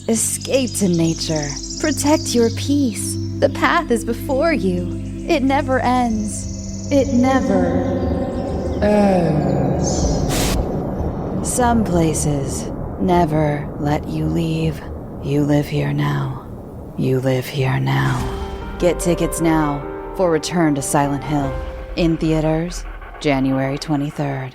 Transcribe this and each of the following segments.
Escape to nature. Protect your peace. The path is before you. It never ends. It never ends. Some places never let you leave. You live here now. You live here now. Get tickets now for Return to Silent Hill. In theaters, January 23rd.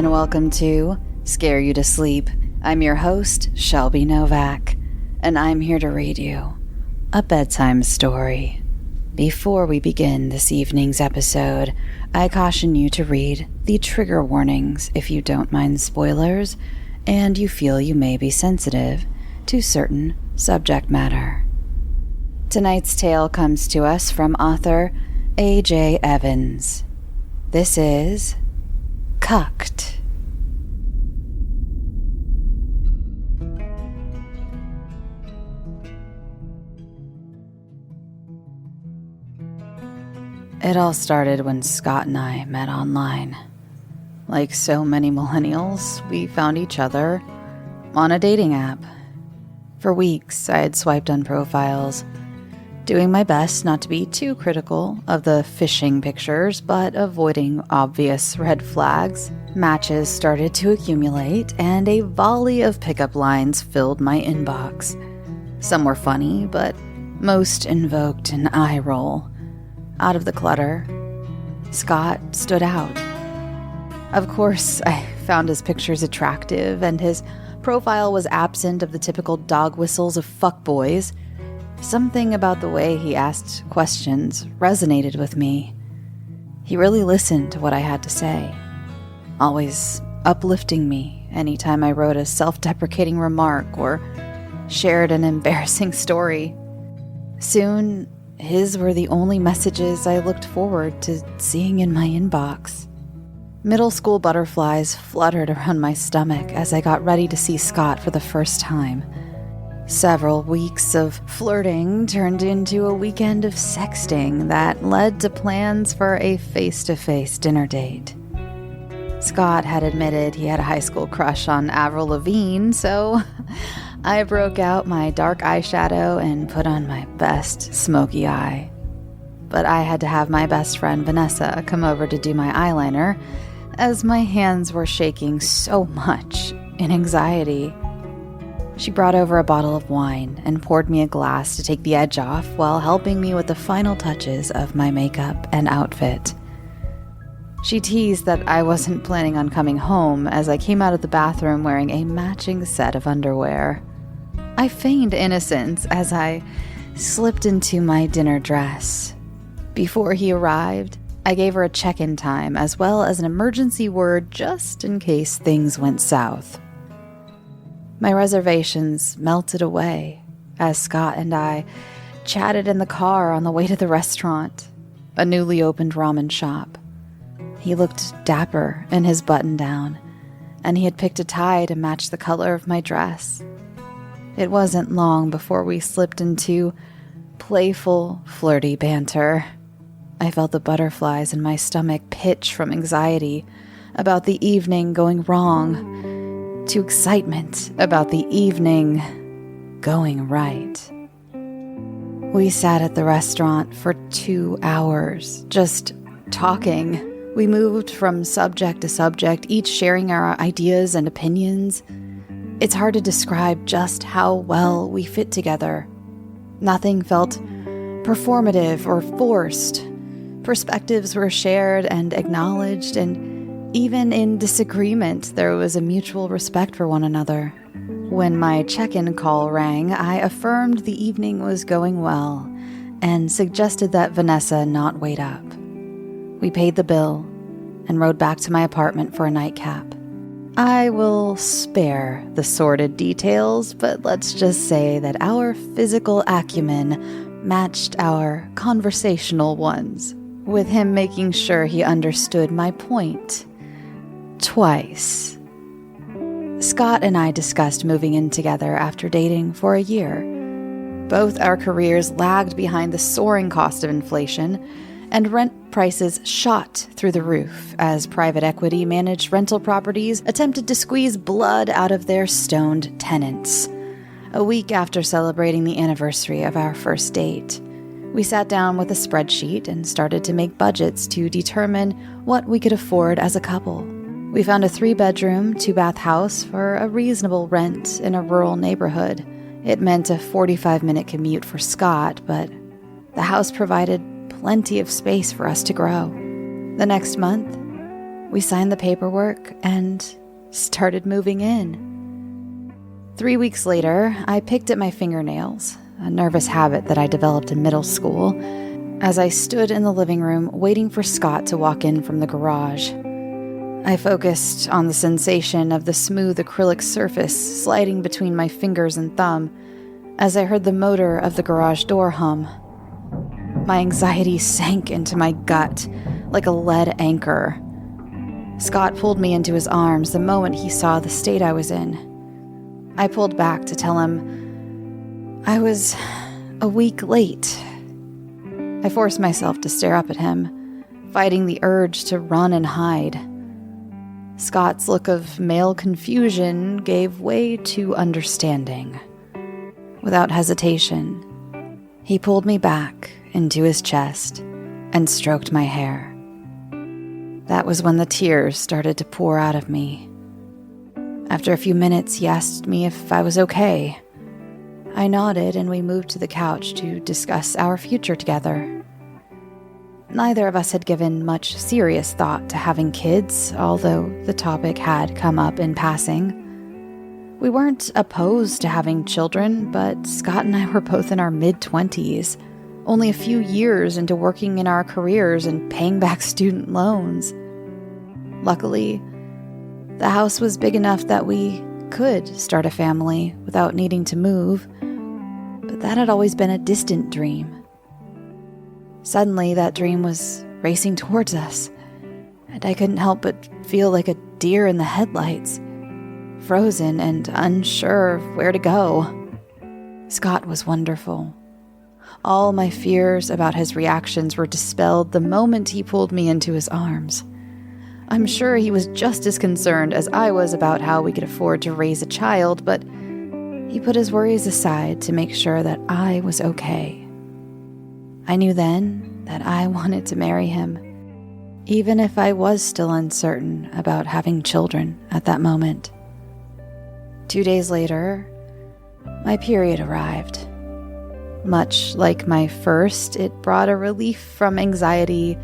Welcome to Scare You to Sleep. I'm your host, Shelby Novak, and I'm here to read you a bedtime story. Before we begin this evening's episode, I caution you to read the trigger warnings if you don't mind spoilers and you feel you may be sensitive to certain subject matter. Tonight's tale comes to us from author A.J. Evans. This is Cucked. It all started when Scott and I met online. Like so many millennials, we found each other on a dating app. For weeks, I had swiped on profiles, doing my best not to be too critical of the phishing pictures, but avoiding obvious red flags. Matches started to accumulate, and a volley of pickup lines filled my inbox. Some were funny, but most invoked an eye roll. Out of the clutter, Scott stood out. Of course, I found his pictures attractive, and his profile was absent of the typical dog whistles of fuckboys. Something about the way he asked questions resonated with me. He really listened to what I had to say, always uplifting me anytime I wrote a self-deprecating remark or shared an embarrassing story. Soon, his were the only messages I looked forward to seeing in my inbox. Middle school butterflies fluttered around my stomach as I got ready to see Scott for the first time. Several weeks of flirting turned into a weekend of sexting that led to plans for a face-to-face dinner date. Scott had admitted he had a high school crush on Avril Lavigne, so I broke out my dark eyeshadow and put on my best smoky eye. But I had to have my best friend Vanessa come over to do my eyeliner, as my hands were shaking so much in anxiety. She brought over a bottle of wine and poured me a glass to take the edge off while helping me with the final touches of my makeup and outfit. She teased that I wasn't planning on coming home as I came out of the bathroom wearing a matching set of underwear. I feigned innocence as I slipped into my dinner dress. Before he arrived, I gave her a check-in time as well as an emergency word just in case things went south. My reservations melted away as Scott and I chatted in the car on the way to the restaurant, a newly opened ramen shop. He looked dapper in his button-down, and he had picked a tie to match the color of my dress. It wasn't long before we slipped into playful, flirty banter. I felt the butterflies in my stomach pitch from anxiety about the evening going wrong to excitement about the evening going right. We sat at the restaurant for 2 hours, just talking. We moved from subject to subject, each sharing our ideas and opinions. It's hard to describe just how well we fit together. Nothing felt performative or forced. Perspectives were shared and acknowledged, and even in disagreement, there was a mutual respect for one another. When my check-in call rang, I affirmed the evening was going well and suggested that Vanessa not wait up. We paid the bill and rode back to my apartment for a nightcap. I will spare the sordid details, but let's just say that our physical acumen matched our conversational ones, with him making sure he understood my point. Twice. Scott and I discussed moving in together after dating for a year. Both our careers lagged behind the soaring cost of inflation, and rent prices shot through the roof as private equity managed rental properties attempted to squeeze blood out of their stoned tenants. A week after celebrating the anniversary of our first date, we sat down with a spreadsheet and started to make budgets to determine what we could afford as a couple. We found a 3-bedroom, 2-bath house for a reasonable rent in a rural neighborhood. It meant a 45-minute commute for Scott, but the house provided plenty of space for us to grow. The next month, we signed the paperwork and started moving in. 3 weeks later, I picked at my fingernails, a nervous habit that I developed in middle school, as I stood in the living room waiting for Scott to walk in from the garage. I focused on the sensation of the smooth acrylic surface sliding between my fingers and thumb as I heard the motor of the garage door hum. My anxiety sank into my gut like a lead anchor. Scott pulled me into his arms the moment he saw the state I was in. I pulled back to tell him I was a week late. I forced myself to stare up at him, fighting the urge to run and hide. Scott's look of male confusion gave way to understanding. Without hesitation, he pulled me back into his chest and stroked my hair. That was when the tears started to pour out of me. After a few minutes, he asked me if I was okay. I nodded and we moved to the couch to discuss our future together. Neither of us had given much serious thought to having kids, although the topic had come up in passing. We weren't opposed to having children, but Scott and I were both in our mid-20s, only a few years into working in our careers and paying back student loans. Luckily, the house was big enough that we could start a family without needing to move, but that had always been a distant dream. Suddenly, that dream was racing towards us, and I couldn't help but feel like a deer in the headlights, frozen and unsure of where to go. Scott was wonderful. All my fears about his reactions were dispelled the moment he pulled me into his arms. I'm sure he was just as concerned as I was about how we could afford to raise a child, but he put his worries aside to make sure that I was okay. I knew then that I wanted to marry him, even if I was still uncertain about having children at that moment. 2 days later, my period arrived. Much like my first, it brought a relief from anxiety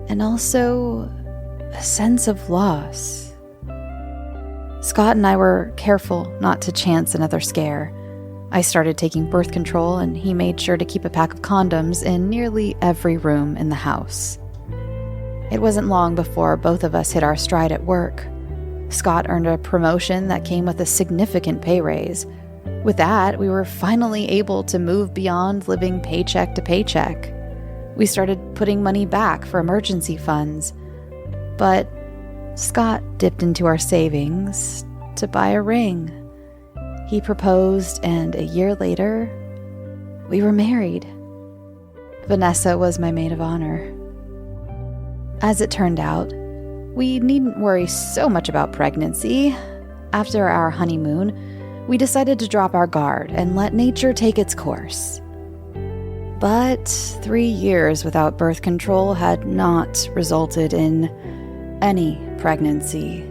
and also a sense of loss. Scott and I were careful not to chance another scare. I started taking birth control, and he made sure to keep a pack of condoms in nearly every room in the house. It wasn't long before both of us hit our stride at work. Scott earned a promotion that came with a significant pay raise. With that, we were finally able to move beyond living paycheck to paycheck. We started putting money back for emergency funds. But Scott dipped into our savings to buy a ring. He proposed, and a year later, we were married. Vanessa was my maid of honor. As it turned out, we needn't worry so much about pregnancy. After our honeymoon, we decided to drop our guard and let nature take its course. But 3 years without birth control had not resulted in any pregnancy.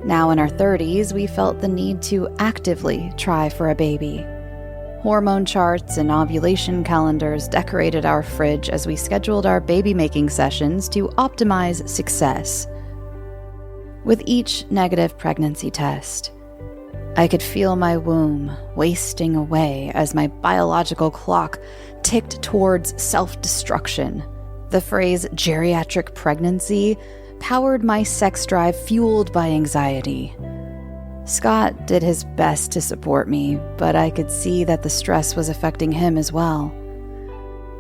Now in our 30s, we felt the need to actively try for a baby. Hormone charts and ovulation calendars decorated our fridge as we scheduled our baby-making sessions to optimize success. With each negative pregnancy test, I could feel my womb wasting away as my biological clock ticked towards self-destruction. The phrase geriatric pregnancy powered my sex drive fueled by anxiety. Scott did his best to support me, but I could see that the stress was affecting him as well.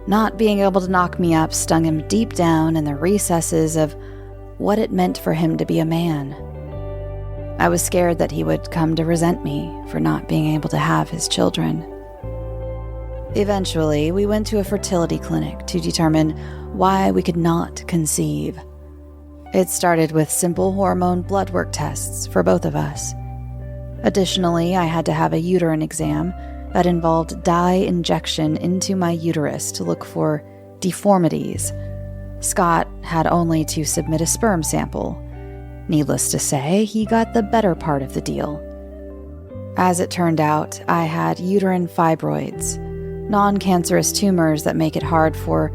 Not being able to knock me up stung him deep down in the recesses of what it meant for him to be a man. I was scared that he would come to resent me for not being able to have his children. Eventually, we went to a fertility clinic to determine why we could not conceive. It started with simple hormone blood work tests for both of us. Additionally, I had to have a uterine exam that involved dye injection into my uterus to look for deformities. Scott had only to submit a sperm sample. Needless to say, he got the better part of the deal. As it turned out, I had uterine fibroids, non-cancerous tumors that make it hard for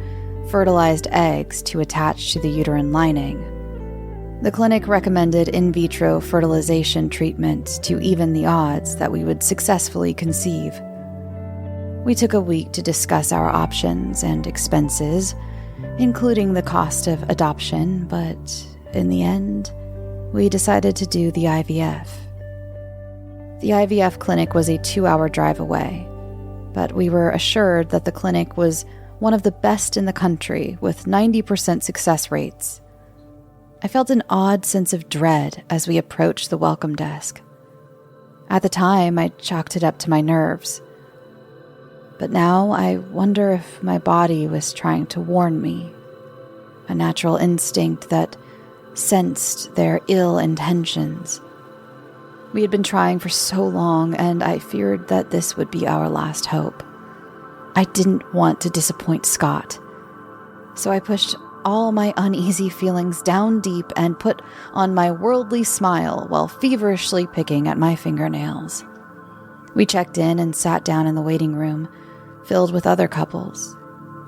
fertilized eggs to attach to the uterine lining. The clinic recommended in vitro fertilization treatment to even the odds that we would successfully conceive. We took a week to discuss our options and expenses, including the cost of adoption, but in the end, we decided to do the IVF. The IVF clinic was a 2-hour drive away, but we were assured that the clinic was one of the best in the country with 90% success rates. I felt an odd sense of dread as we approached the welcome desk. At the time, I chalked it up to my nerves. But now I wonder if my body was trying to warn me, a natural instinct that sensed their ill intentions. We had been trying for so long, and I feared that this would be our last hope. I didn't want to disappoint Scott, so I pushed all my uneasy feelings down deep and put on my worldly smile while feverishly picking at my fingernails. We checked in and sat down in the waiting room, filled with other couples,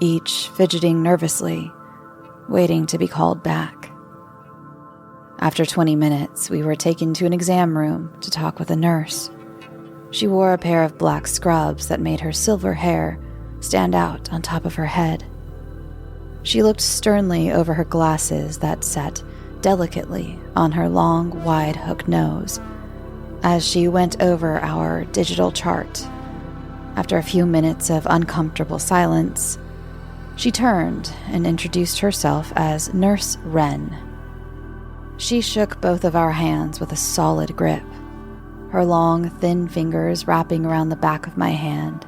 each fidgeting nervously, waiting to be called back. After 20 minutes, we were taken to an exam room to talk with a nurse. She wore a pair of black scrubs that made her silver hair stand out on top of her head. She looked sternly over her glasses that sat delicately on her long, wide hook nose as she went over our digital chart. After a few minutes of uncomfortable silence, she turned and introduced herself as Nurse Wren. She shook both of our hands with a solid grip, her long, thin fingers wrapping around the back of my hand.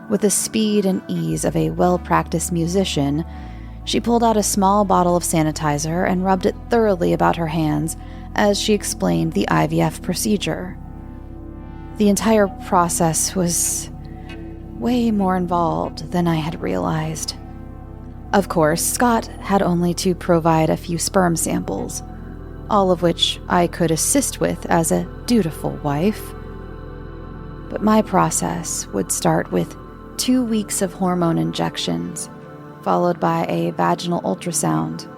With the speed and ease of a well-practiced musician, she pulled out a small bottle of sanitizer and rubbed it thoroughly about her hands as she explained the IVF procedure. The entire process was way more involved than I had realized. Of course, Scott had only to provide a few sperm samples, all of which I could assist with as a dutiful wife. But my process would start with 2 weeks of hormone injections, followed by a vaginal ultrasound.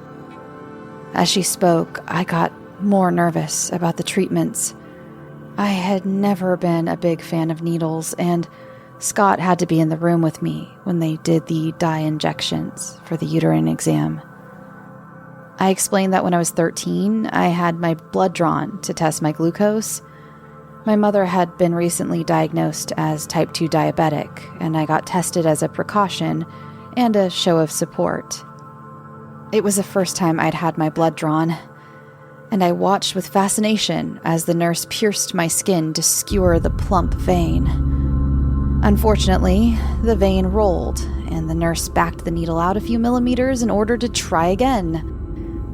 As she spoke, I got more nervous about the treatments. I had never been a big fan of needles, and Scott had to be in the room with me when they did the dye injections for the uterine exam. I explained that when I was 13, I had my blood drawn to test my glucose. My mother had been recently diagnosed as type 2 diabetic, and I got tested as a precaution and a show of support. It was the first time I'd had my blood drawn, and I watched with fascination as the nurse pierced my skin to skewer the plump vein. Unfortunately, the vein rolled, and the nurse backed the needle out a few millimeters in order to try again.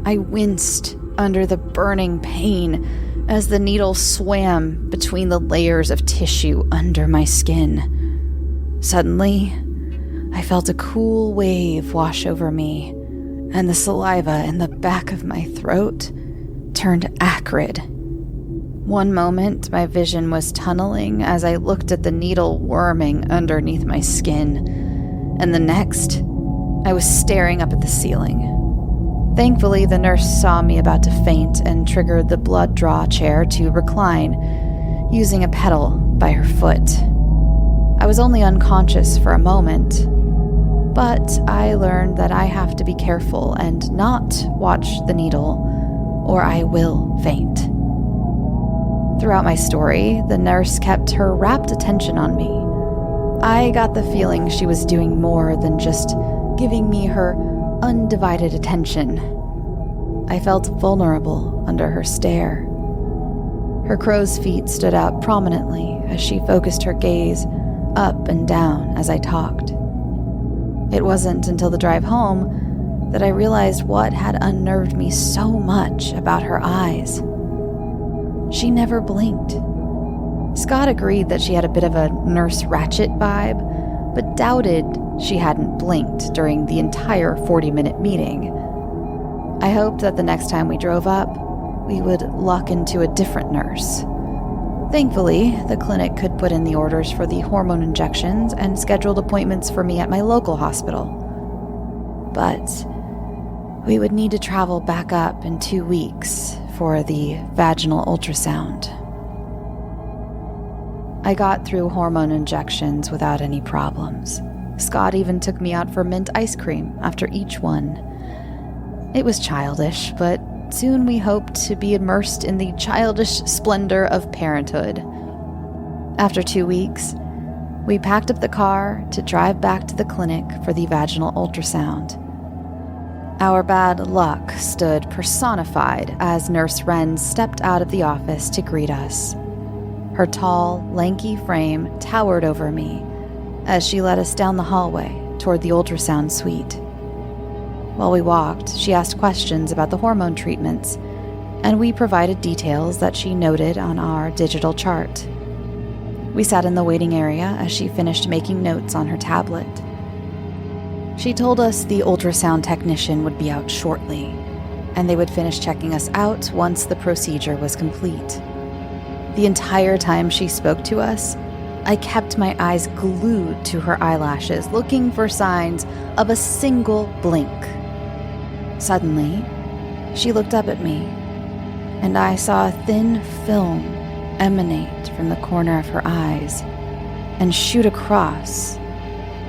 I winced under the burning pain as the needle swam between the layers of tissue under my skin. Suddenly, I felt a cool wave wash over me, and the saliva in the back of my throat turned acrid. One moment, my vision was tunneling as I looked at the needle worming underneath my skin, and the next, I was staring up at the ceiling. Thankfully, the nurse saw me about to faint and triggered the blood draw chair to recline, using a pedal by her foot. I was only unconscious for a moment, But I learned that I have to be careful and not watch the needle, or I will faint. Throughout my story, the nurse kept her rapt attention on me. I got the feeling she was doing more than just giving me her undivided attention. I felt vulnerable under her stare. Her crow's feet stood out prominently as she focused her gaze up and down as I talked. It wasn't until the drive home that I realized what had unnerved me so much about her eyes. She never blinked. Scott agreed that she had a bit of a Nurse Ratched vibe, but doubted she hadn't blinked during the entire 40-minute meeting. I hoped that the next time we drove up, we would luck into a different nurse. Thankfully, the clinic could put in the orders for the hormone injections and scheduled appointments for me at my local hospital. But we would need to travel back up in 2 weeks for the vaginal ultrasound. I got through hormone injections without any problems. Scott even took me out for mint ice cream after each one. It was childish, but soon we hoped to be immersed in the childish splendor of parenthood. After 2 weeks, we packed up the car to drive back to the clinic for the vaginal ultrasound. Our bad luck stood personified as Nurse Wren stepped out of the office to greet us. Her tall, lanky frame towered over me as she led us down the hallway toward the ultrasound suite. While we walked, she asked questions about the hormone treatments, and we provided details that she noted on our digital chart. We sat in the waiting area as she finished making notes on her tablet. She told us the ultrasound technician would be out shortly, and they would finish checking us out once the procedure was complete. The entire time she spoke to us, I kept my eyes glued to her eyelashes, looking for signs of a single blink. Suddenly, she looked up at me, and I saw a thin film emanate from the corner of her eyes and shoot across,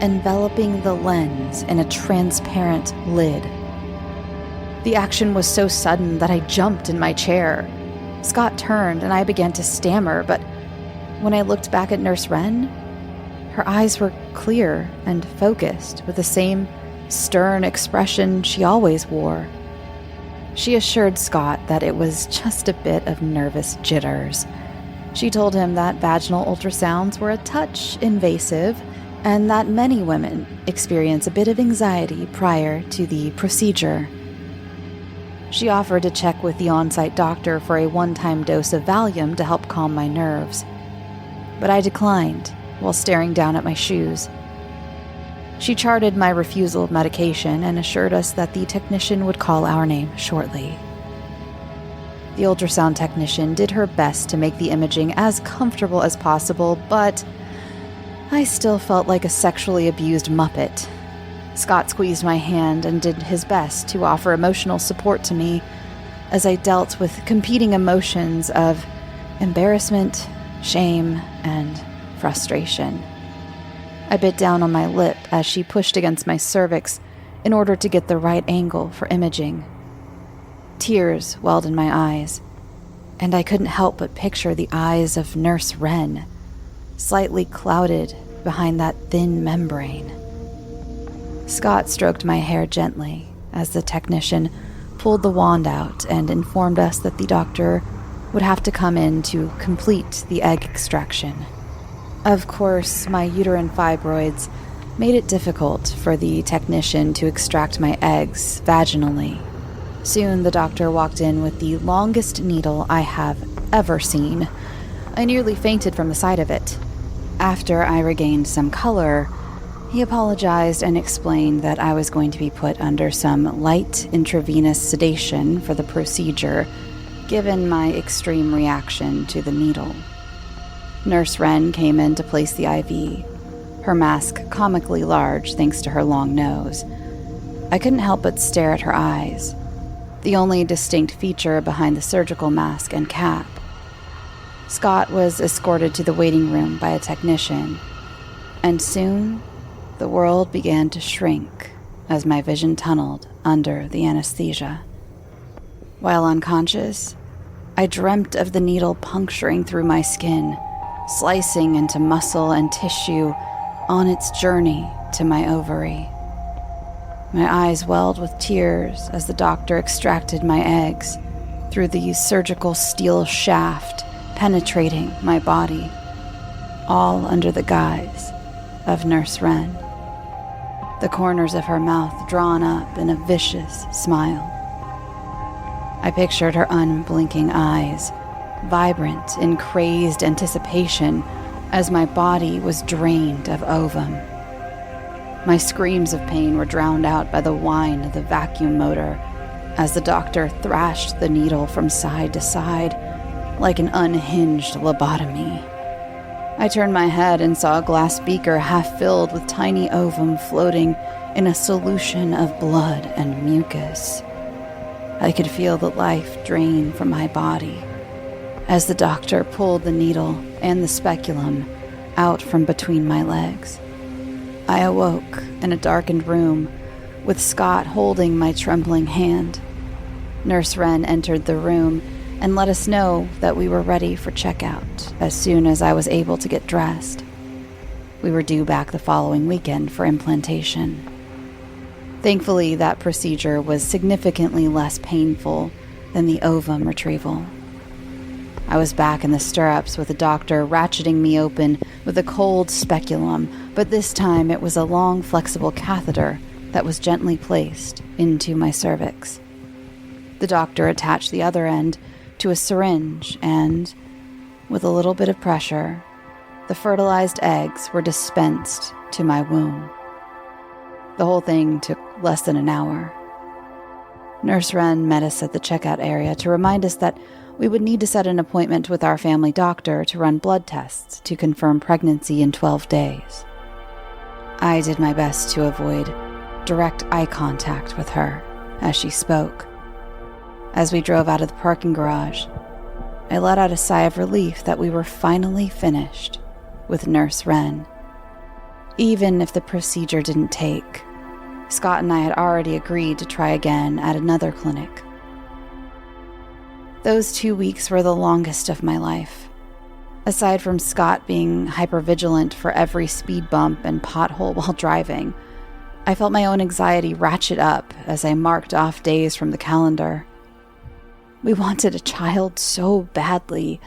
enveloping the lens in a transparent lid. The action was so sudden that I jumped in my chair. Scott turned and I began to stammer, but when I looked back at Nurse Wren, her eyes were clear and focused with the same stern expression she always wore. She assured Scott that it was just a bit of nervous jitters. She told him that vaginal ultrasounds were a touch invasive and that many women experience a bit of anxiety prior to the procedure. She offered to check with the on-site doctor for a one-time dose of Valium to help calm my nerves, but I declined while staring down at my shoes. She charted my refusal of medication and assured us that the technician would call our name shortly. The ultrasound technician did her best to make the imaging as comfortable as possible, but I still felt like a sexually abused muppet. Scott squeezed my hand and did his best to offer emotional support to me as I dealt with competing emotions of embarrassment, shame, and frustration. I bit down on my lip as she pushed against my cervix in order to get the right angle for imaging. Tears welled in my eyes, and I couldn't help but picture the eyes of Nurse Wren, slightly clouded behind that thin membrane. Scott stroked my hair gently as the technician pulled the wand out and informed us that the doctor would have to come in to complete the egg extraction. Of course, my uterine fibroids made it difficult for the technician to extract my eggs vaginally. Soon the doctor walked in with the longest needle I have ever seen. I nearly fainted from the sight of it. After I regained some color, he apologized and explained that I was going to be put under some light intravenous sedation for the procedure, given my extreme reaction to the needle. Nurse Wren came in to place the IV, her mask comically large thanks to her long nose. I couldn't help but stare at her eyes, the only distinct feature behind the surgical mask and cap. Scott was escorted to the waiting room by a technician, and soon, the world began to shrink as my vision tunneled under the anesthesia. While unconscious, I dreamt of the needle puncturing through my skin, slicing into muscle and tissue on its journey to my ovary. My eyes welled with tears as the doctor extracted my eggs through the surgical steel shaft penetrating my body, all under the guise of Nurse Wren, the corners of her mouth drawn up in a vicious smile. I pictured her unblinking eyes, vibrant in crazed anticipation as my body was drained of ovum. My screams of pain were drowned out by the whine of the vacuum motor as the doctor thrashed the needle from side to side like an unhinged lobotomy. I turned my head and saw a glass beaker half filled with tiny ovum floating in a solution of blood and mucus. I could feel the life drain from my body as the doctor pulled the needle and the speculum out from between my legs. I awoke in a darkened room with Scott holding my trembling hand. Nurse Wren entered the room and let us know that we were ready for checkout as soon as I was able to get dressed. We were due back the following weekend for implantation. Thankfully, that procedure was significantly less painful than the ovum retrieval. I was back in the stirrups with the doctor ratcheting me open with a cold speculum, but this time it was a long, flexible catheter that was gently placed into my cervix. The doctor attached the other end to a syringe and, with a little bit of pressure, the fertilized eggs were dispensed to my womb. The whole thing took less than an hour. Nurse Wren met us at the checkout area to remind us that we would need to set an appointment with our family doctor to run blood tests to confirm pregnancy in 12 days. I did my best to avoid direct eye contact with her as she spoke. As we drove out of the parking garage, I let out a sigh of relief that we were finally finished with Nurse Wren. Even if the procedure didn't take, Scott and I had already agreed to try again at another clinic. Those 2 weeks were the longest of my life. Aside from Scott being hypervigilant for every speed bump and pothole while driving, I felt my own anxiety ratchet up as I marked off days from the calendar. We wanted a child so badly,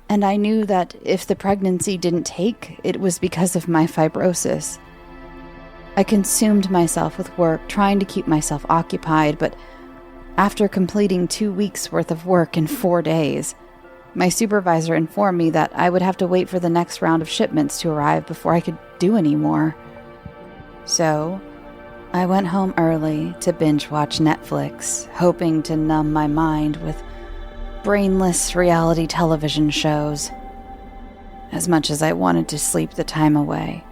and I knew that if the pregnancy didn't take, it was because of my fibrosis. I consumed myself with work, trying to keep myself occupied, but after completing 2 weeks' worth of work in 4 days, my supervisor informed me that I would have to wait for the next round of shipments to arrive before I could do any more. So, I went home early to binge watch Netflix, hoping to numb my mind with brainless reality television shows. As much as I wanted to sleep the time away,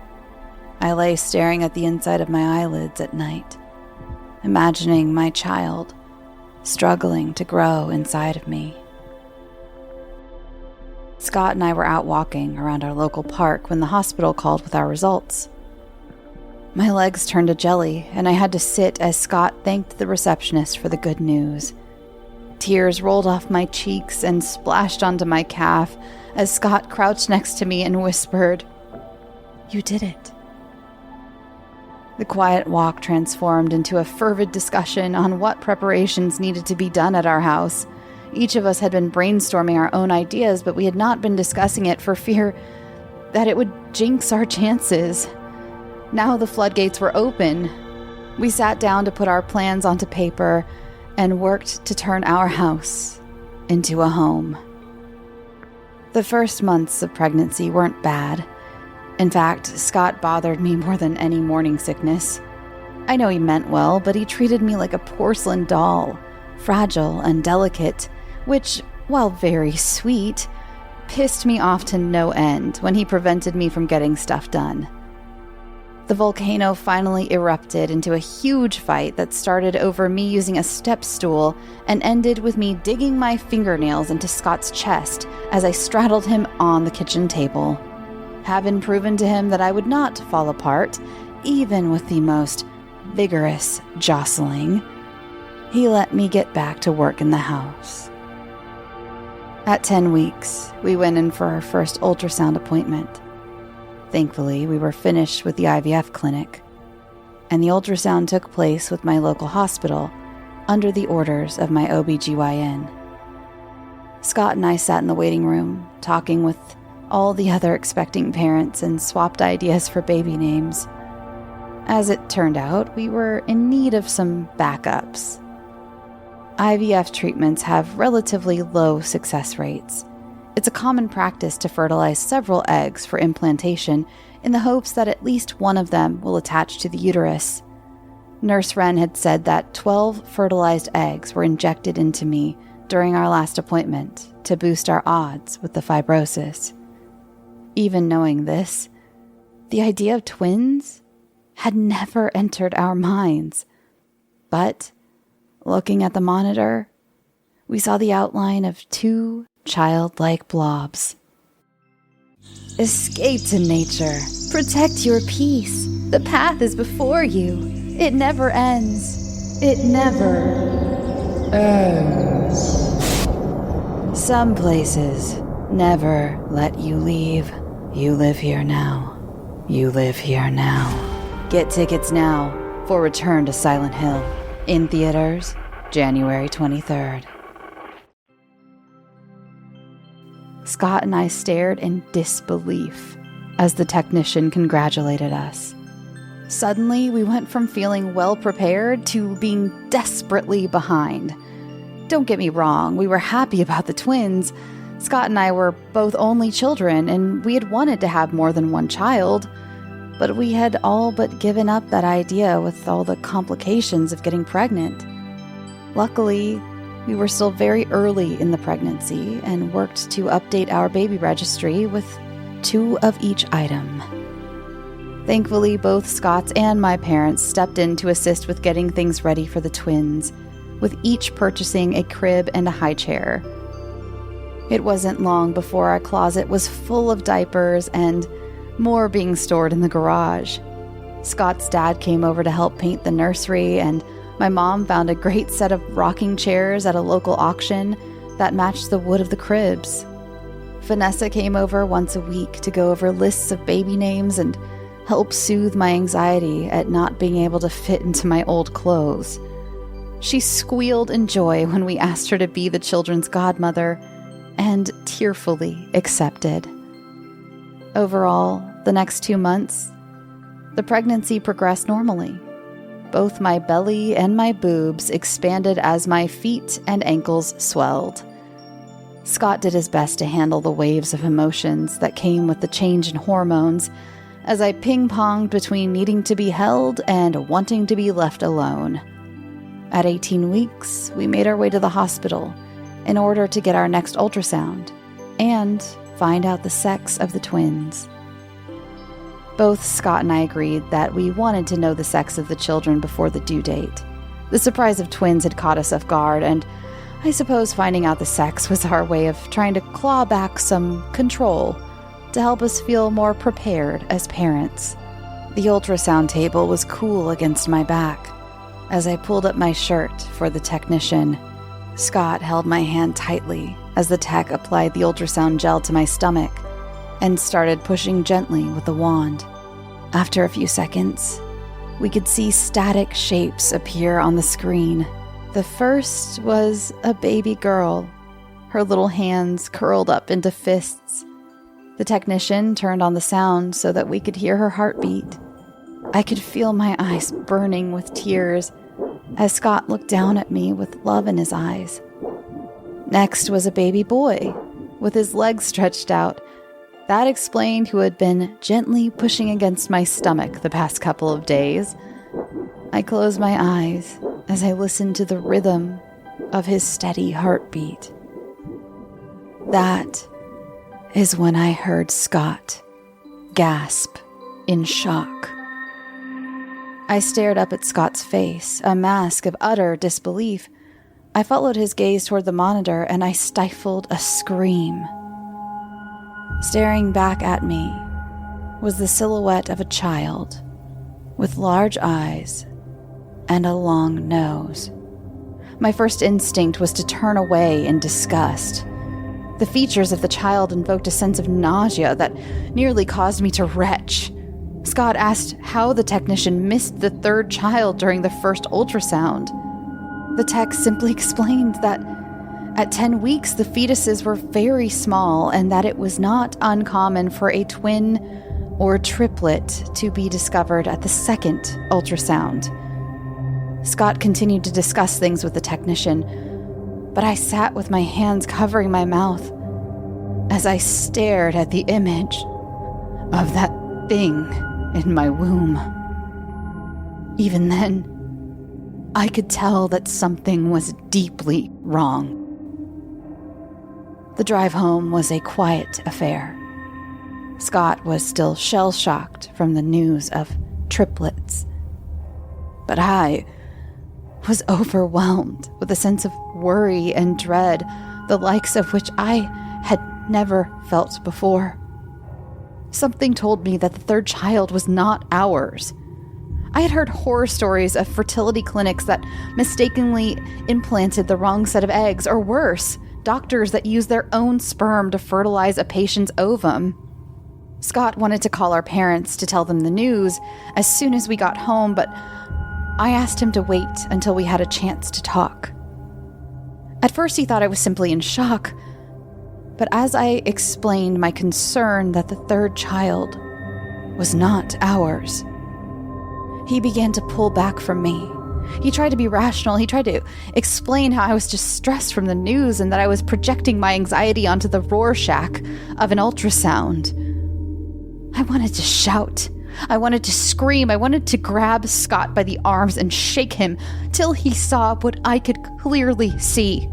I lay staring at the inside of my eyelids at night, imagining my child struggling to grow inside of me. Scott and I were out walking around our local park when the hospital called with our results. My legs turned to jelly, and I had to sit as Scott thanked the receptionist for the good news. Tears rolled off my cheeks and splashed onto my calf as Scott crouched next to me and whispered, "You did it." The quiet walk transformed into a fervid discussion on what preparations needed to be done at our house. Each of us had been brainstorming our own ideas, but we had not been discussing it for fear that it would jinx our chances. Now the floodgates were open. We sat down to put our plans onto paper and worked to turn our house into a home. The first months of pregnancy weren't bad. In fact, Scott bothered me more than any morning sickness. I know he meant well, but he treated me like a porcelain doll, fragile and delicate, which, while very sweet, pissed me off to no end when he prevented me from getting stuff done. The volcano finally erupted into a huge fight that started over me using a step stool and ended with me digging my fingernails into Scott's chest as I straddled him on the kitchen table. Having proven to him that I would not fall apart, even with the most vigorous jostling, he let me get back to work in the house. At 10 weeks, we went in for our first ultrasound appointment. Thankfully, we were finished with the IVF clinic, and the ultrasound took place with my local hospital under the orders of my OBGYN. Scott and I sat in the waiting room, talking with all the other expecting parents and swapped ideas for baby names. As it turned out, we were in need of some backups. IVF treatments have relatively low success rates. It's a common practice to fertilize several eggs for implantation in the hopes that at least one of them will attach to the uterus. Nurse Wren had said that 12 fertilized eggs were injected into me during our last appointment to boost our odds with the fibrosis. Even knowing this, the idea of twins had never entered our minds. But looking at the monitor, we saw the outline of 2 childlike blobs. Escape to nature. Protect your peace. The path is before you. It never ends. It never ends. Some places never let you leave. You live here now. You live here now. Get tickets now for Return to Silent Hill. In theaters, January 23rd. Scott and I stared in disbelief as the technician congratulated us. Suddenly, we went from feeling well prepared to being desperately behind. Don't get me wrong, we were happy about the twins. Scott and I were both only children, and we had wanted to have more than one child. But we had all but given up that idea with all the complications of getting pregnant. Luckily, we were still very early in the pregnancy and worked to update our baby registry with 2 of each item. Thankfully, both Scott's and my parents stepped in to assist with getting things ready for the twins, with each purchasing a crib and a high chair. It wasn't long before our closet was full of diapers and more being stored in the garage. Scott's dad came over to help paint the nursery, and my mom found a great set of rocking chairs at a local auction that matched the wood of the cribs. Vanessa came over once a week to go over lists of baby names and help soothe my anxiety at not being able to fit into my old clothes. She squealed in joy when we asked her to be the children's godmother, and tearfully accepted. Overall, the next 2 months, the pregnancy progressed normally. Both my belly and my boobs expanded as my feet and ankles swelled. Scott did his best to handle the waves of emotions that came with the change in hormones as I ping-ponged between needing to be held and wanting to be left alone. At 18 weeks, we made our way to the hospital in order to get our next ultrasound and find out the sex of the twins. Both Scott and I agreed that we wanted to know the sex of the children before the due date. The surprise of twins had caught us off guard, and I suppose finding out the sex was our way of trying to claw back some control to help us feel more prepared as parents. The ultrasound table was cool against my back. As I pulled up my shirt for the technician, Scott held my hand tightly as the tech applied the ultrasound gel to my stomach and started pushing gently with the wand. After a few seconds, we could see static shapes appear on the screen. The first was a baby girl, her little hands curled up into fists. The technician turned on the sound so that we could hear her heartbeat. I could feel my eyes burning with tears as Scott looked down at me with love in his eyes. Next was a baby boy with his legs stretched out. That explained who had been gently pushing against my stomach the past couple of days. I closed my eyes as I listened to the rhythm of his steady heartbeat. That is when I heard Scott gasp in shock. I stared up at Scott's face, a mask of utter disbelief. I followed his gaze toward the monitor, and I stifled a scream. Staring back at me was the silhouette of a child, with large eyes and a long nose. My first instinct was to turn away in disgust. The features of the child invoked a sense of nausea that nearly caused me to retch. Scott asked how the technician missed the third child during the first ultrasound. The tech simply explained that at 10 weeks, the fetuses were very small and that it was not uncommon for a twin or triplet to be discovered at the second ultrasound. Scott continued to discuss things with the technician, but I sat with my hands covering my mouth as I stared at the image of that thing in my womb. Even then, I could tell that something was deeply wrong. The drive home was a quiet affair. Scott was still shell-shocked from the news of triplets. But I was overwhelmed with a sense of worry and dread, the likes of which I had never felt before. Something told me that the third child was not ours. I had heard horror stories of fertility clinics that mistakenly implanted the wrong set of eggs, or worse, doctors that used their own sperm to fertilize a patient's ovum. Scott wanted to call our parents to tell them the news as soon as we got home, but I asked him to wait until we had a chance to talk. At first, he thought I was simply in shock, but as I explained my concern that the third child was not ours, he began to pull back from me. He tried to be rational. He tried to explain how I was just stressed from the news and that I was projecting my anxiety onto the Rorschach of an ultrasound. I wanted to shout. I wanted to scream. I wanted to grab Scott by the arms and shake him till he saw what I could clearly see.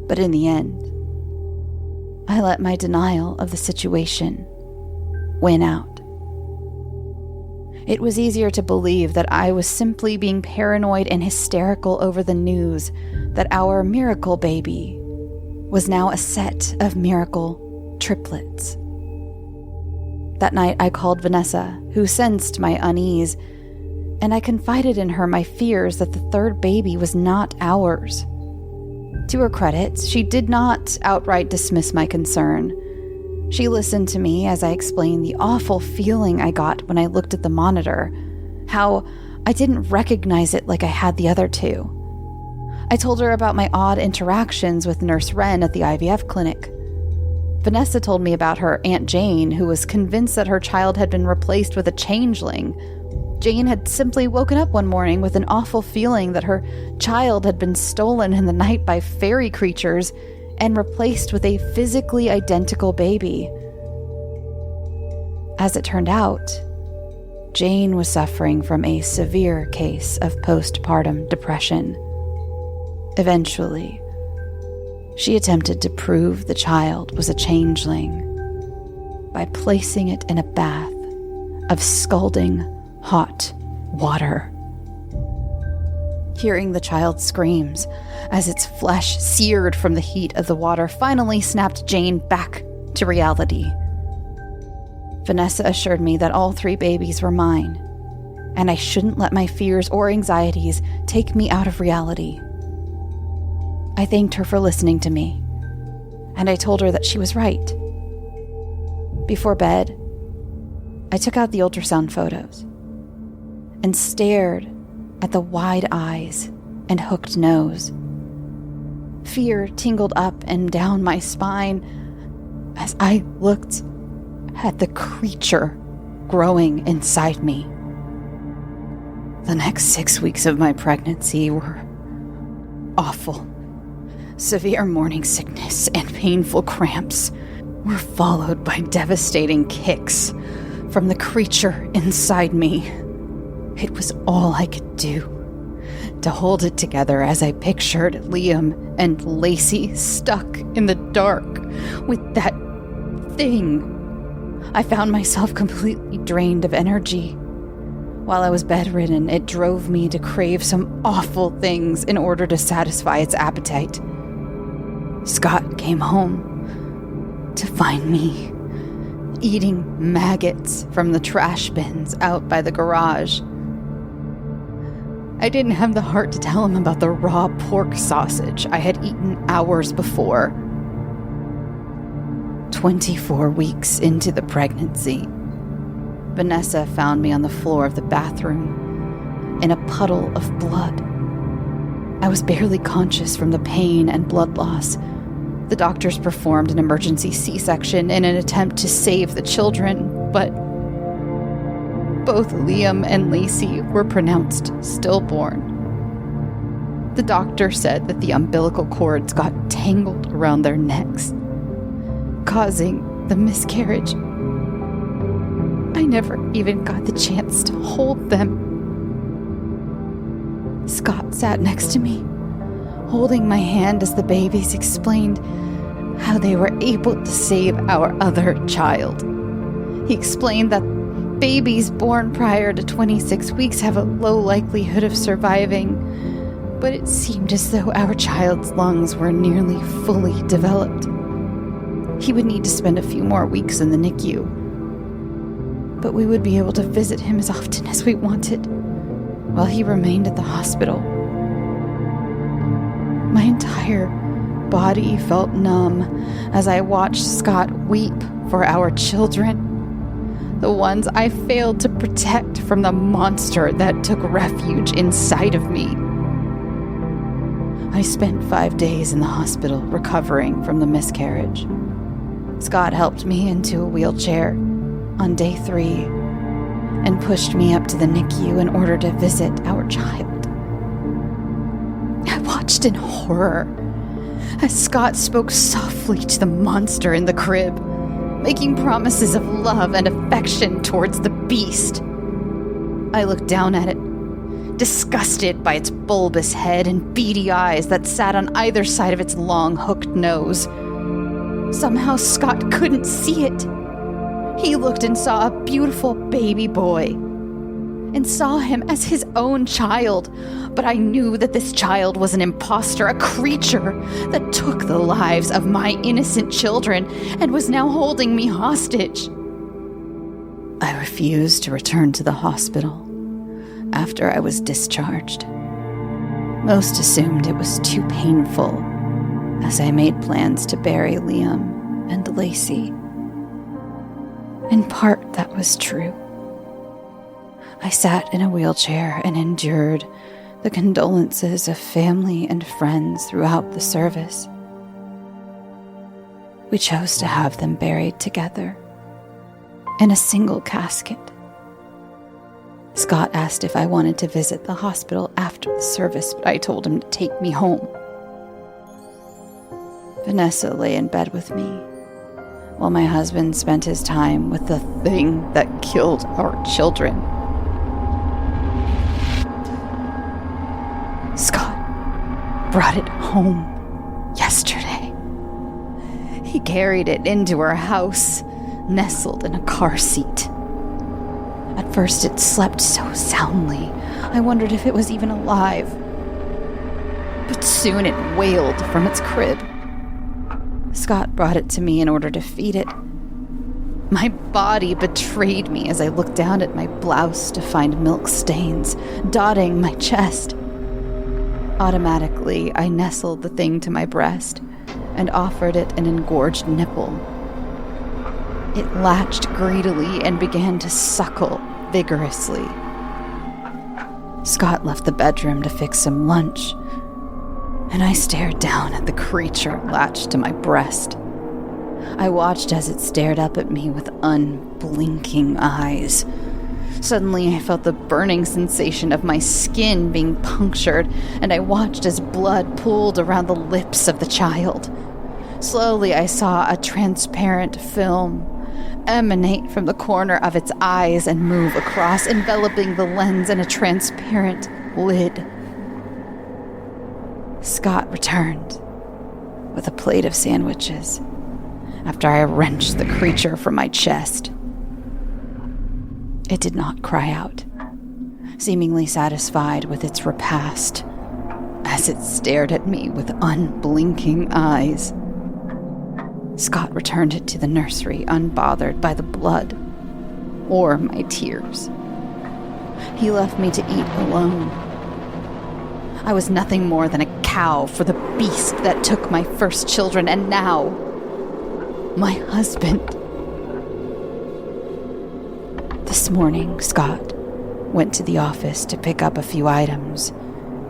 But in the end, I let my denial of the situation win out. It was easier to believe that I was simply being paranoid and hysterical over the news that our miracle baby was now a set of miracle triplets. That night, I called Vanessa, who sensed my unease, and I confided in her my fears that the third baby was not ours. To her credit, she did not outright dismiss my concern. She listened to me as I explained the awful feeling I got when I looked at the monitor, how I didn't recognize it like I had the other two. I told her about my odd interactions with Nurse Wren at the IVF clinic. Vanessa told me about her Aunt Jane, who was convinced that her child had been replaced with a changeling. Jane had simply woken up one morning with an awful feeling that her child had been stolen in the night by fairy creatures and replaced with a physically identical baby. As it turned out, Jane was suffering from a severe case of postpartum depression. Eventually, she attempted to prove the child was a changeling by placing it in a bath of scalding hot water. Hearing the child's screams as its flesh seared from the heat of the water finally snapped Jane back to reality. Vanessa assured me that all three babies were mine, and I shouldn't let my fears or anxieties take me out of reality. I thanked her for listening to me, and I told her that she was right. Before bed, I took out the ultrasound photos and stared at the wide eyes and hooked nose. Fear tingled up and down my spine as I looked at the creature growing inside me. The next 6 weeks of my pregnancy were awful. Severe morning sickness and painful cramps were followed by devastating kicks from the creature inside me. It was all I could do to hold it together as I pictured Liam and Lacey stuck in the dark with that thing. I found myself completely drained of energy. While I was bedridden, it drove me to crave some awful things in order to satisfy its Scott came home to find me eating maggots from the trash bins out by the garage. I didn't have the heart to tell him about the raw pork sausage I had eaten hours before. 24 weeks into the pregnancy, Vanessa found me on the floor of the bathroom in a puddle of blood. I was barely conscious from the pain and blood loss. The doctors performed an emergency C-section in an attempt to save the children, but both Liam and Lacey were pronounced stillborn. The doctor said that the umbilical cords got tangled around their necks, causing the miscarriage. I never even got the chance to hold them. Scott sat next to me, holding my hand as the babies explained how they were able to save our other child. He explained that babies born prior to 26 weeks have a low likelihood of surviving, but it seemed as though our child's lungs were nearly fully developed. He would need to spend a few more weeks in the NICU, but we would be able to visit him as often as we wanted while he remained at the hospital. My entire body felt numb as I watched Scott weep for our children, the ones I failed to protect from the monster that took refuge inside of me. I spent 5 days in the hospital recovering from the miscarriage. Scott helped me into a wheelchair on day 3 and pushed me up to the NICU in order to visit our child. I watched in horror as Scott spoke softly to the monster in the crib, making promises of love and affection towards the beast. I looked down at it, disgusted by its bulbous head and beady eyes that sat on either side of its long, hooked nose. Somehow Scott couldn't see it. He looked and saw a beautiful baby boy and saw him as his own child, but I knew that this child was an imposter, a creature that took the lives of my innocent children and was now holding me hostage. I refused to return to the hospital after I was discharged. Most assumed it was too painful, as I made plans to bury Liam and Lacey. In part, that was true. I sat in a wheelchair and endured the condolences of family and friends throughout the service. We chose to have them buried together in a single casket. Scott asked if I wanted to visit the hospital after the service, but I told him to take me home. Vanessa lay in bed with me, while my husband spent his time with the thing that killed our children. Scott brought it home yesterday. He carried it into our house, nestled in a car seat. At first it slept so soundly, I wondered if it was even alive. But soon it wailed from its crib. Scott brought it to me in order to feed it. My body betrayed me as I looked down at my blouse to find milk stains dotting my chest. Automatically, I nestled the thing to my breast and offered it an engorged nipple. It latched greedily and began to suckle vigorously. Scott left the bedroom to fix some lunch, and I stared down at the creature latched to my breast. I watched as it stared up at me with unblinking eyes. Suddenly, I felt the burning sensation of my skin being punctured, and I watched as blood pooled around the lips of the child. Slowly, I saw a transparent film emanate from the corner of its eyes and move across, enveloping the lens in a transparent lid. Scott returned with a plate of sandwiches after I wrenched the creature from my chest. It did not cry out, seemingly satisfied with its repast, as it stared at me with unblinking eyes. Scott returned it to the nursery, unbothered by the blood or my tears. He left me to eat alone. I was nothing more than a cow for the beast that took my first children, and now, my husband. This morning, Scott went to the office to pick up a few items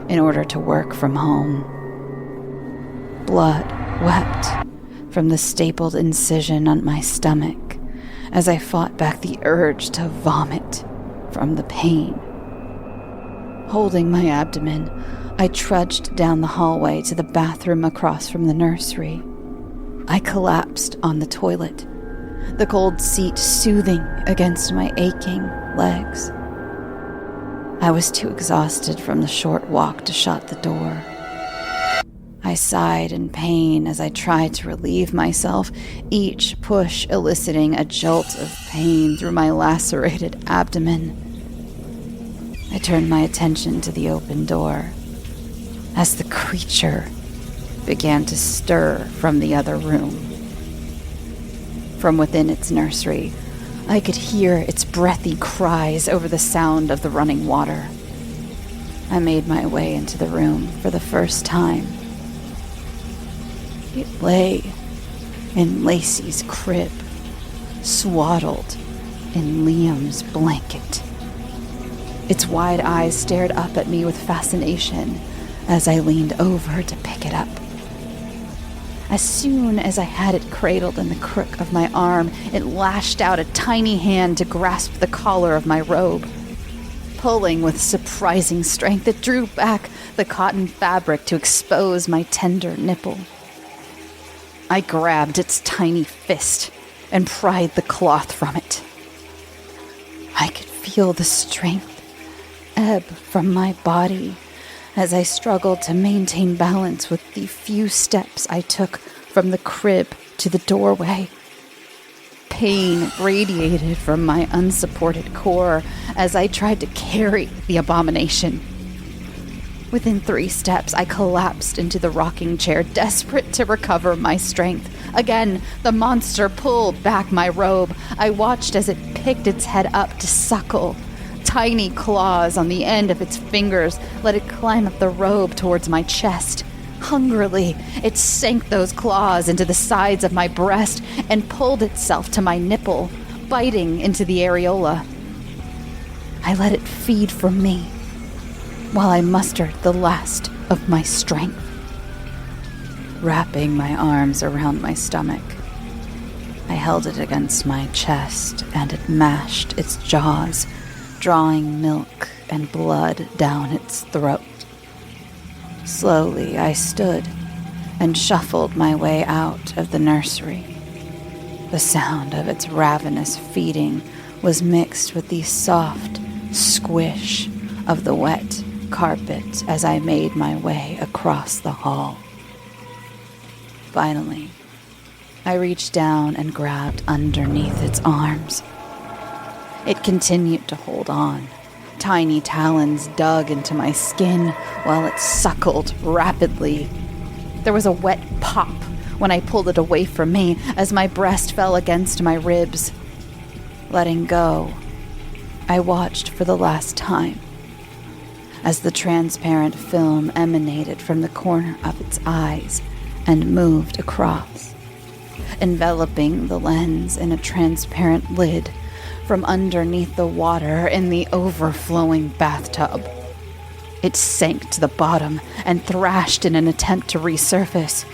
in order to work from home. Blood wept from the stapled incision on my stomach as I fought back the urge to vomit from the pain. Holding my abdomen, I trudged down the hallway to the bathroom across from the nursery. I collapsed on the toilet, the cold seat soothing against my aching legs. I was too exhausted from the short walk to shut the door. I sighed in pain as I tried to relieve myself, each push eliciting a jolt of pain through my lacerated abdomen. I turned my attention to the open door as the creature began to stir from the other room. From within its nursery, I could hear its breathy cries over the sound of the running water. I made my way into the room for the first time. It lay in Lacey's crib, swaddled in Liam's blanket. Its wide eyes stared up at me with fascination as I leaned over to pick it up. As soon as I had it cradled in the crook of my arm, it lashed out a tiny hand to grasp the collar of my robe. Pulling with surprising strength, it drew back the cotton fabric to expose my tender nipple. I grabbed its tiny fist and pried the cloth from it. I could feel the strength ebb from my body as I struggled to maintain balance with the few steps I took from the crib to the doorway. Pain radiated from my unsupported core as I tried to carry the abomination. Within 3 steps, I collapsed into the rocking chair, desperate to recover my strength. Again, the monster pulled back my robe. I watched as it picked its head up to suckle. Tiny claws on the end of its fingers let it climb up the robe towards my chest. Hungrily, it sank those claws into the sides of my breast and pulled itself to my nipple, biting into the areola. I let it feed from me while I mustered the last of my strength. Wrapping my arms around my stomach, I held it against my chest and it mashed its jaws, drawing milk and blood down its throat. Slowly, I stood and shuffled my way out of the nursery. The sound of its ravenous feeding was mixed with the soft squish of the wet carpet as I made my way across the hall. Finally, I reached down and grabbed underneath its arms. It continued to hold on. Tiny talons dug into my skin while it suckled rapidly. There was a wet pop when I pulled it away from me as my breast fell against my ribs. Letting go, I watched for the last time as the transparent film emanated from the corner of its eyes and moved across, enveloping the lens in a transparent lid from underneath the water in the overflowing bathtub. It sank to the bottom and thrashed in an attempt to resurface.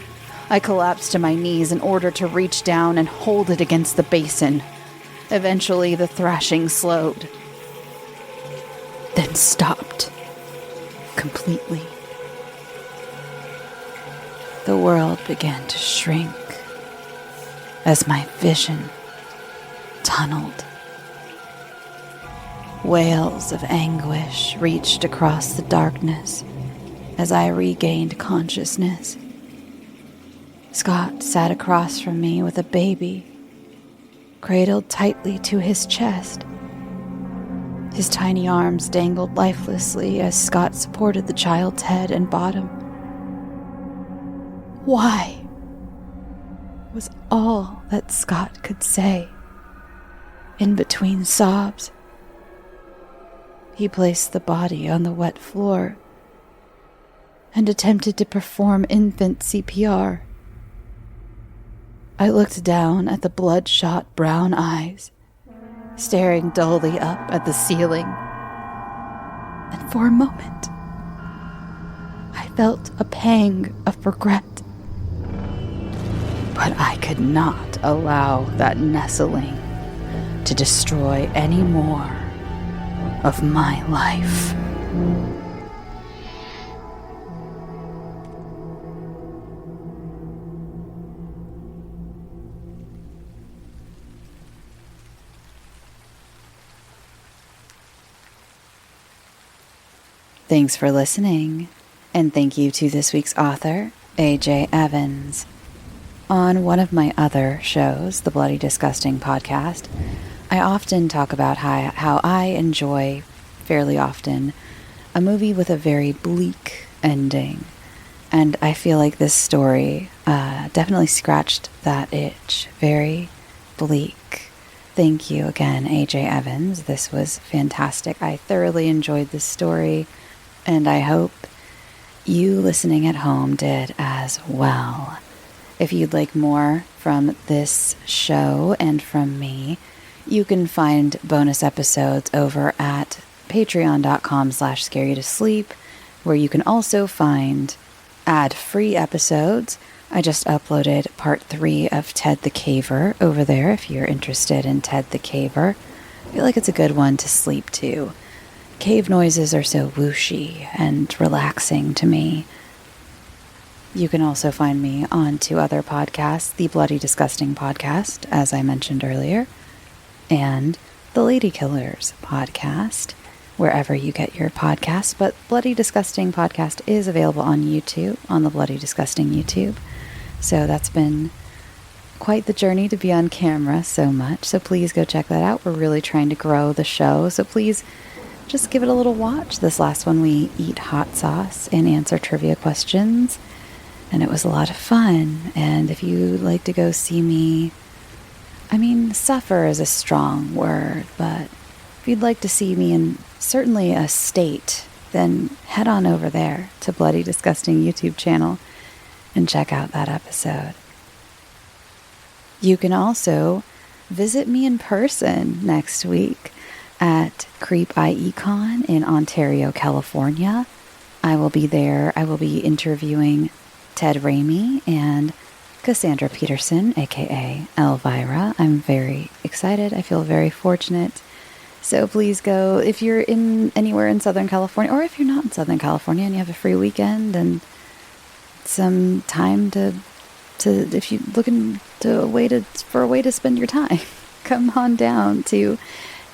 I collapsed to my knees in order to reach down and hold it against the basin. Eventually, the thrashing slowed, then stopped completely. The world began to shrink as my vision tunneled. Wails of anguish reached across the darkness as I regained consciousness. Scott sat across from me with a baby, cradled tightly to his chest. His tiny arms dangled lifelessly as Scott supported the child's head and bottom. Why? was all that Scott could say. In between sobs, he placed the body on the wet floor and attempted to perform infant CPR. I looked down at the bloodshot brown eyes, staring dully up at the ceiling, and for a moment, I felt a pang of regret. But I could not allow that nestling to destroy any more of my life. Thanks for listening, and thank you to this week's author, A.J. Evans. On one of my other shows, the Bloody Disgusting podcast, I often talk about how I enjoy, fairly often, a movie with a very bleak ending. And I feel like this story definitely scratched that itch. Very bleak. Thank you again, A.J. Evans. This was fantastic. I thoroughly enjoyed this story, and I hope you listening at home did as well. If you'd like more from this show and from me, you can find bonus episodes over at patreon.com/scareyoutosleep, where you can also find ad-free episodes. I just uploaded part 3 of Ted the Caver over there if you're interested in Ted the Caver. I feel like it's a good one to sleep to. Cave noises are so whooshy and relaxing to me. You can also find me on 2 other podcasts, the Bloody Disgusting podcast, as I mentioned earlier, and the Lady Killers podcast, wherever you get your podcasts. But Bloody Disgusting podcast is available on YouTube, on the Bloody Disgusting YouTube. So that's been quite the journey to be on camera so much. So please go check that out. We're really trying to grow the show. So please just give it a little watch. This last one, we eat hot sauce and answer trivia questions. And it was a lot of fun. And if you'd like to go see me, suffer is a strong word, but if you'd like to see me in certainly a state, then head on over there to Bloody Disgusting YouTube channel and check out that episode. You can also visit me in person next week at Creep IECon in Ontario, California. I will be there. I will be interviewing Ted Raimi and Cassandra Peterson, aka Elvira. I'm very excited. I feel very fortunate. So please go, if you're in anywhere in Southern California, or if you're not in Southern California and you have a free weekend and some time to if you're looking for a way to spend your time, come on down to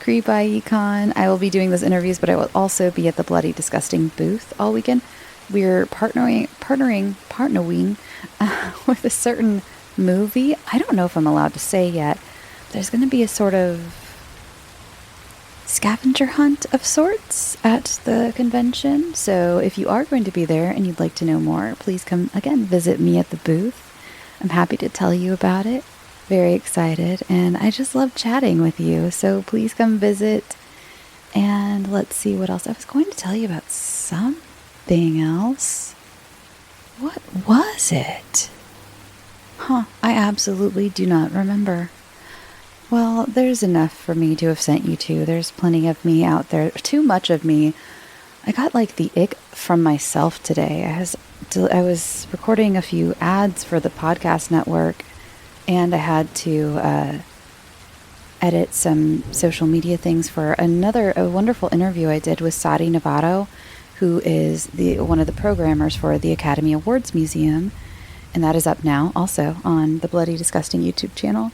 Creep IECon. I will be doing those interviews, but I will also be at the Bloody Disgusting booth all weekend. We're partnering with a certain movie. I don't know if I'm allowed to say yet. There's going to be a sort of scavenger hunt of sorts at the convention. So if you are going to be there and you'd like to know more, please come again, visit me at the booth. I'm happy to tell you about it. Very excited. And I just love chatting with you. So please come visit. And let's see what else. I was going to tell you about something else. What was it? I absolutely do not remember. Well, there's enough for me to have sent you to. There's plenty of me out there. Too much of me. I got like the ick from myself today. I was recording a few ads for the podcast network, and I had to edit some social media things for a wonderful interview I did with Sadi Novato, who is one of the programmers for the Academy Awards Museum, and that is up now also on the Bloody Disgusting YouTube channel.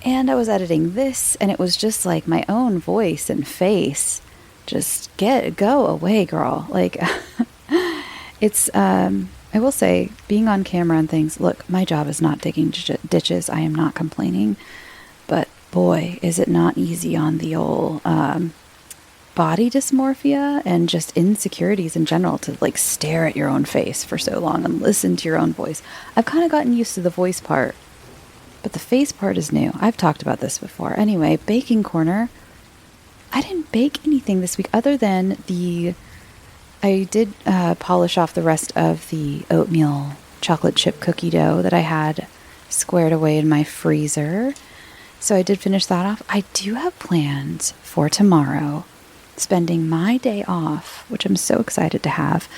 And I was editing this, and it was just like my own voice and face. Just go away, girl. Like, it's, I will say, being on camera and things, look, my job is not digging ditches. I am not complaining. But boy, is it not easy on the old body dysmorphia and just insecurities in general to like stare at your own face for so long and listen to your own voice. I've kind of gotten used to the voice part. but the face part is new. I've talked about this before. Anyway, baking corner. I didn't bake anything this week other than I did polish off the rest of the oatmeal chocolate chip cookie dough that I had squared away in my freezer. So I did finish that off. I do have plans for tomorrow, spending my day off, which I'm so excited to have,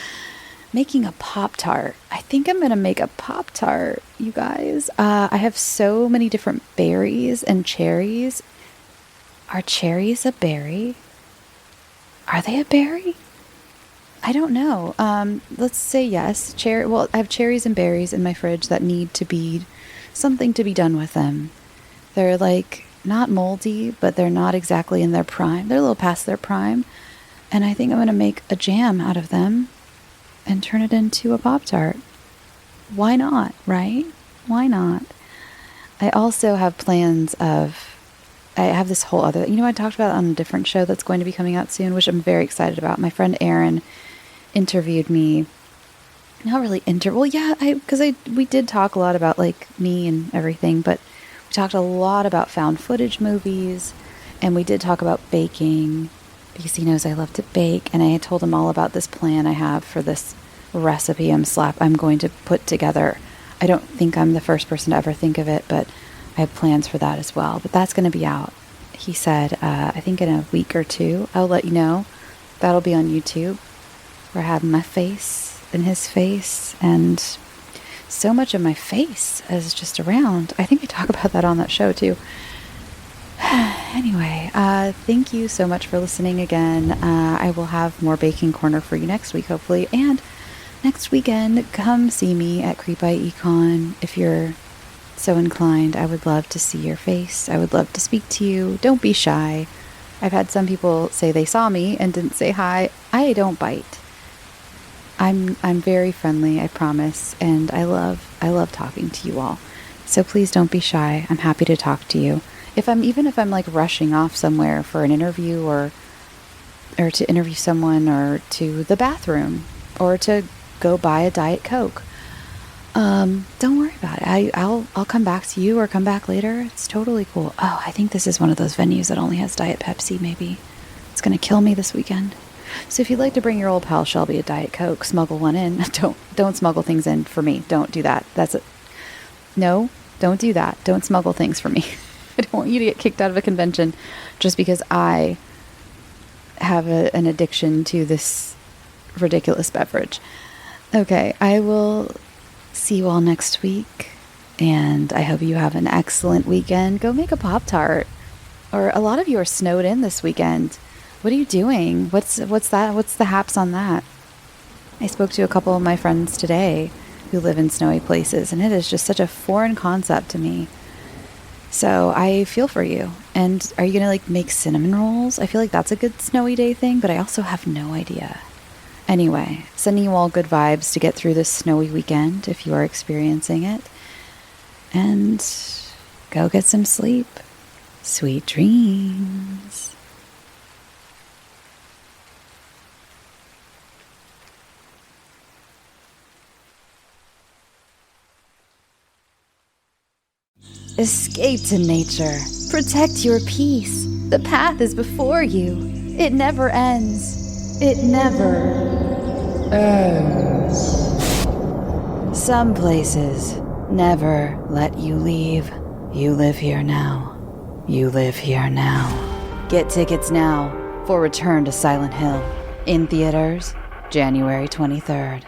making a Pop-Tart. I think I'm going to make a Pop-Tart, you guys. I have so many different berries and cherries. Are cherries a berry? Are they a berry? I don't know. Let's say yes. Well, I have cherries and berries in my fridge that need to be something to be done with them. They're like not moldy, but they're not exactly in their prime. They're a little past their prime. And I think I'm going to make a jam out of them and turn it into a Pop-Tart. Why not, right? Why not? I also have plans I have this whole other, I talked about it on a different show that's going to be coming out soon, which I'm very excited about. My friend Erin interviewed me. Not really well, yeah, because we did talk a lot about like me and everything, but we talked a lot about found footage movies, and we did talk about baking because he knows I love to bake, and I told him all about this plan I have for this recipe I'm going to put together. I don't think I'm the first person to ever think of it, but I have plans for that as well. But that's going to be out. He said, I think in a week or two, I'll let you know. That'll be on YouTube. Where I have my face and his face, and so much of my face is just around. I think I talk about that on that show too. Anyway, thank you so much for listening again. I will have more baking corner for you next week, hopefully. And next weekend, come see me at Creep by Econ if you're so inclined. I would love to see your face. I would love to speak to you. Don't be shy. I've had some people say they saw me and didn't say hi. I don't bite. I'm very friendly, I promise, and I love talking to you all. So please don't be shy. I'm happy to talk to you. Even if I'm like rushing off somewhere for an interview or to interview someone, or to the bathroom, or to go buy a Diet Coke, don't worry about it. I'll come back to you or come back later. It's totally cool. Oh, I think this is one of those venues that only has Diet Pepsi, maybe. It's going to kill me this weekend. So if you'd like to bring your old pal Shelby a Diet Coke, smuggle one in. Don't smuggle things in for me. Don't do that. That's it. No, don't do that. Don't smuggle things for me. I don't want you to get kicked out of a convention just because I have an addiction to this ridiculous beverage. Okay, I will see you all next week, and I hope you have an excellent weekend. Go make a Pop-Tart. Or a lot of you are snowed in this weekend. What are you doing? What's that? What's the haps on that? I spoke to a couple of my friends today who live in snowy places, and it is just such a foreign concept to me. So I feel for you. And are you going to make cinnamon rolls? I feel like that's a good snowy day thing, but I also have no idea. Anyway, sending you all good vibes to get through this snowy weekend if you are experiencing it. And go get some sleep. Sweet dreams. Escape to nature. Protect your peace. The path is before you. It never ends. It never ends. Some places never let you leave. You live here now. You live here now. Get tickets now for Return to Silent Hill. In theaters, January 23rd.